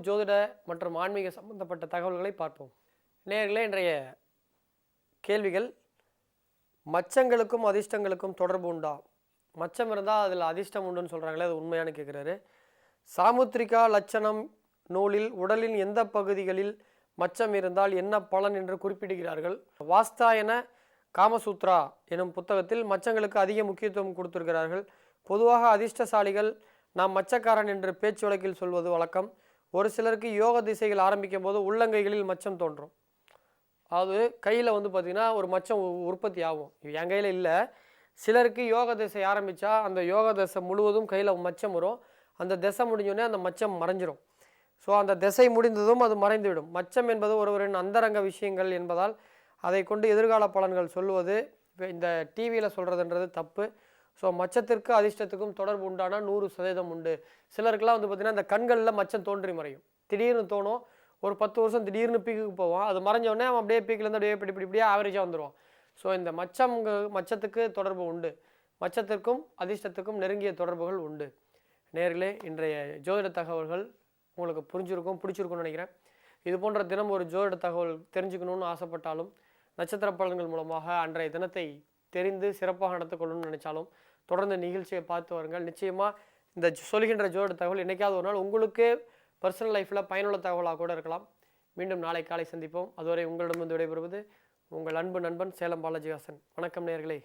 ஜோதிட மற்றும் ஆன்மீக சம்பந்தப்பட்ட தகவல்களை பார்ப்போம். நேயர்களே, இன்றைய கேள்விகள்: மச்சங்களுக்கும் அதிர்ஷ்டங்களுக்கும் தொடர்பு உண்டா? மச்சம் இருந்தால் அதில் அதிர்ஷ்டம் உண்டுன்னு சொல்கிறாங்களே, அது உண்மையானு கேட்குறாரு. சாமுத்திரிகா லட்சணம் நூலில் உடலின் எந்த பகுதிகளில் மச்சம் இருந்தால் என்ன பலன் என்று குறிப்பிடுகிறார்கள். வாஸ்தாயன காமசூத்ரா எனும் புத்தகத்தில் மச்சங்களுக்கு அதிக முக்கியத்துவம் கொடுத்திருக்கிறார்கள். பொதுவாக அதிர்ஷ்டசாலிகள் நாம் மச்சக்காரன் என்று பேச்சு வழக்கில் சொல்வது வழக்கம். ஒரு சிலருக்கு யோக திசைகள் ஆரம்பிக்கும் போது உள்ளங்கைகளில் மச்சம் தோன்றும். அதாவது கையில் பார்த்திங்கன்னா ஒரு மச்சம் உற்பத்தி ஆகும். என் கையில் இல்லை, சிலருக்கு யோக திசை ஆரம்பித்தா அந்த யோக திசை முழுவதும் கையில் மச்சம் வரும். அந்த திசை முடிஞ்சோடனே அந்த மச்சம் மறைஞ்சிரும். ஸோ அந்த திசை முடிந்ததும் அது மறைந்துவிடும். மச்சம் என்பது ஒருவரின் அந்தரங்க விஷயங்கள் என்பதால் அதை கொண்டு எதிர்கால பலன்கள் சொல்லுவது இந்த டிவியில் சொல்கிறதுன்றது தப்பு. ஸோ மச்சத்திற்கு அதிர்ஷ்டத்துக்கும் தொடர்பு உண்டானா 100% உண்டு. சிலருக்குலாம் பார்த்திங்கன்னா இந்த கண்களில் மச்சம் தோன்றி மறையும். திடீர்னு தோணும், ஒரு 10 வருஷம் திடீர்னு பீக்குக்கு போவான். அது மறைஞ்சோடனே அவன் அப்படியே பீக்கிலேருந்து அப்படியே இப்படியே ஆவரேஜாக வந்துடுவான். ஸோ இந்த மச்சத்துக்கு தொடர்பு உண்டு. மச்சத்திற்கும் அதிர்ஷ்டத்துக்கும் நெருங்கிய தொடர்புகள் உண்டு. நேர்களே, இன்றைய ஜோதிட தகவல்கள் உங்களுக்கு பிடிச்சிருக்கும்னு நினைக்கிறேன். இது போன்ற தினம் ஒரு ஜோதிட தகவல் தெரிஞ்சுக்கணுன்னு ஆசைப்பட்டாலும், நட்சத்திர பலன்கள் மூலமாக அன்றைய தினத்தை தெரிந்து சிறப்பாக நடத்திக்கொள்ளணும்னு நினைச்சாலும் தொடர்ந்து நிகழ்ச்சியை பார்த்து வருங்கள். நிச்சயமாக இந்த சொல்கின்ற ஜோதிட தகவல் என்றைக்காவது ஒரு நாள் உங்களுக்கு பர்சனல் லைஃப்பில் பயனுள்ள தகவலாக கூட இருக்கலாம். மீண்டும் நாளை காலை சந்திப்போம். அதுவரை உங்களிடமிருந்து விடைபெறுவது உங்கள் அன்பு நண்பன் சேலம் பாலாஜிஹாசன். வணக்கம் நேயர்களே.